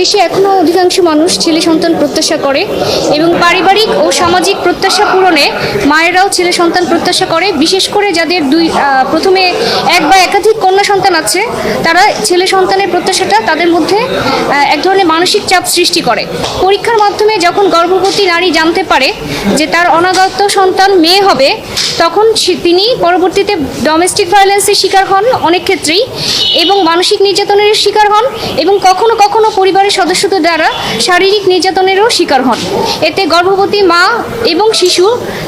দেশে এখনো অধিকাংশ মানুষ ছেলে সন্তান প্রত্যাশা করে এবং পারিবারিক ও সামাজিক প্রত্যাশা পূরণে মায়েরাও ছেলে সন্তান প্রত্যাশা করে। বিশেষ করে যাদের প্রথমে এক বা একাধিক কন্যা সন্তান আছে, তারা ছেলে সন্তানের প্রত্যাশাটা তাদের মধ্যে এক ধরনের মানসিক চাপ সৃষ্টি করে। পরীক্ষার মাধ্যমে যখন গর্ভবতী নারী জানতে পারে যে তার অনাগত সন্তান মেয়ে হবে, তখন তিনি পরবর্তীতে ডোমেস্টিক ভায়োলেন্সের শিকার হন অনেক ক্ষেত্রেই, এবং মানসিক নির্যাতনের শিকার হন, এবং কখনো কখনো পরিবারের সদস্যদের দ্বারা শারীরিক নির্যাতনেরও শিকার হন। এতে গর্ভবতী মা এবং শিশু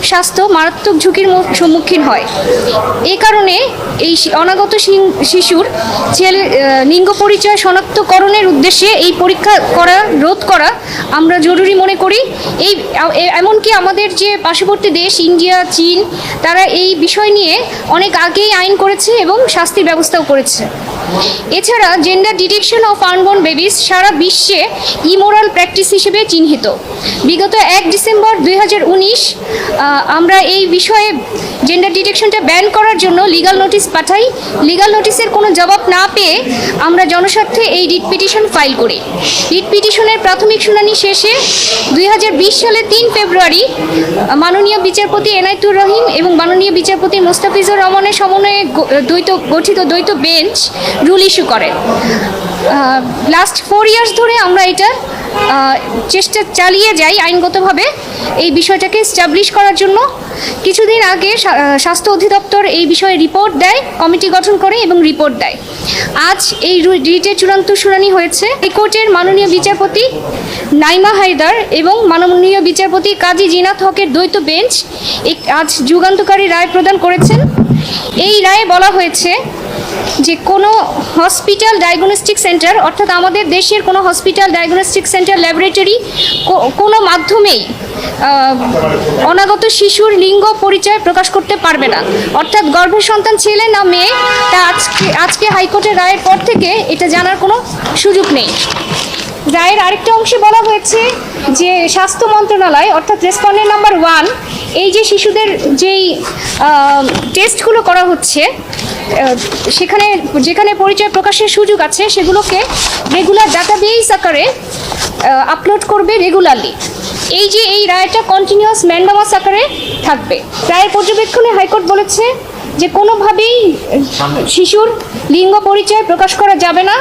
স্বাস্থ্য মারাত্মক ঝুঁকির সম্মুখীন হয়। এই কারণে এই অনাগত শিশুর লিঙ্গ পরিচয় শনাক্তকরণের উদ্দেশ্যে এই পরীক্ষা রোধ করা আমরা জরুরি মনে করি। এমনকি আমাদের যে পার্শ্ববর্তী দেশ ইন্ডিয়া, চীন, তারা এই বিষয় নিয়ে অনেক আগেই আইন করেছে এবং শাস্তির ব্যবস্থাও করেছে। এছাড়া gender detection of unborn babies সারা বিশ্বে ইমোরাল প্র্যাকটিস হিসেবে চিহ্নিত। বিগত 1 ডিসেম্বর 2019 আমরা এই বিষয়ে জেন্ডার ডিটেকশনটা ব্যান করার জন্য লিগাল নোটিশ পাঠাই। লিগাল নোটিশের কোনো জবাব না পেয়ে আমরা জনস্বার্থে এই রিট পিটিশন ফাইল করি। রিট পিটিশনের প্রাথমিক শুনানি শেষে 2020 সালের 3 ফেব্রুয়ারি মাননীয় বিচারপতি এনায়েতুর রহিম এবং মাননীয় বিচারপতি মোস্তাফিজুর রহমানের সমন্বয়ে গঠিত দ্বৈত বেঞ্চ রুল ইস্যু করে। লাস্ট 4 ইয়ার্স ধরে আমরা এটা চেষ্টা চালিয়ে যাই আইনগতভাবে এই বিষয়টাকে এস্টাবলিশ করার জন্য। কিছুদিন আগে স্বাস্থ্য অধিদপ্তর এই বিষয়ে রিপোর্ট দেয়, কমিটি গঠন করে এবং রিপোর্ট দেয়। আজ এই রিটের চূড়ান্ত শুনানি হয়েছে। হাইকোর্টের মাননীয় বিচারপতি নাইমা হায়দার এবং মাননীয় বিচারপতি কাজী জিনাত হকের দ্বৈত বেঞ্চ আজ যুগান্তকারী রায় প্রদান করেছেন। এই রায়ে বলা হয়েছে যে কোনো হসপিটাল ডায়াগনস্টিক সেন্টার, অর্থাৎ আমাদের দেশের কোনো হসপিটাল ডায়াগনস্টিক সেন্টার ল্যাবরেটরি কোনো মাধ্যমেই অনাগত শিশুর লিঙ্গ পরিচয় প্রকাশ করতে পারবে না। অর্থাৎ গর্ভের সন্তান ছেলে না মেয়ে তা আজকে হাইকোর্টের রায়ের পর থেকে এটা জানার কোনো সুযোগ নেই। রায়ের আরেকটা অংশে বলা হয়েছে যে স্বাস্থ্য মন্ত্রণালয় অর্থাৎ রেসপন্ডেন্ট নাম্বার 1 এই যে শিশুদের যেই টেস্টগুলো করা হচ্ছে যেখানে পরিচয় প্রকাশের সুযোগ আছে সেগুলোকে রেগুলার ডাটাবেস আকারে আপলোড করবে রেগুলারলি। এই রায়টা কন্টিনিউয়াস ম্যান্ডামাস আকারে থাকবে। রায়ের পর্যবেক্ষণে হাইকোর্ট বলেছে যে কোনোভাবেই শিশুর লিঙ্গ পরিচয় প্রকাশ করা যাবে না।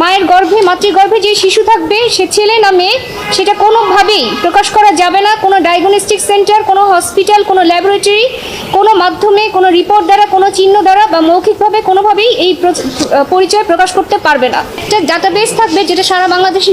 মায়ের গর্ভে মাতৃগর্ভে যে শিশু থাকবে সে ছেলে না মেয়ে সেটা কোনোভাবেই প্রকাশ করা যাবে না। কোনো ডায়াগনস্টিক সেন্টার, কোনো হসপিটাল, কোনো ল্যাবরেটরি কোনো মাধ্যমে, কোনো রিপোর্ট দ্বারা, কোনো চিহ্ন দ্বারা বা মৌখিকভাবে কোনোভাবেই এই পরিচয় প্রকাশ করতে পারবে না। একটা ডাটাবেস থাকবে যেটা সারা বাংলাদেশে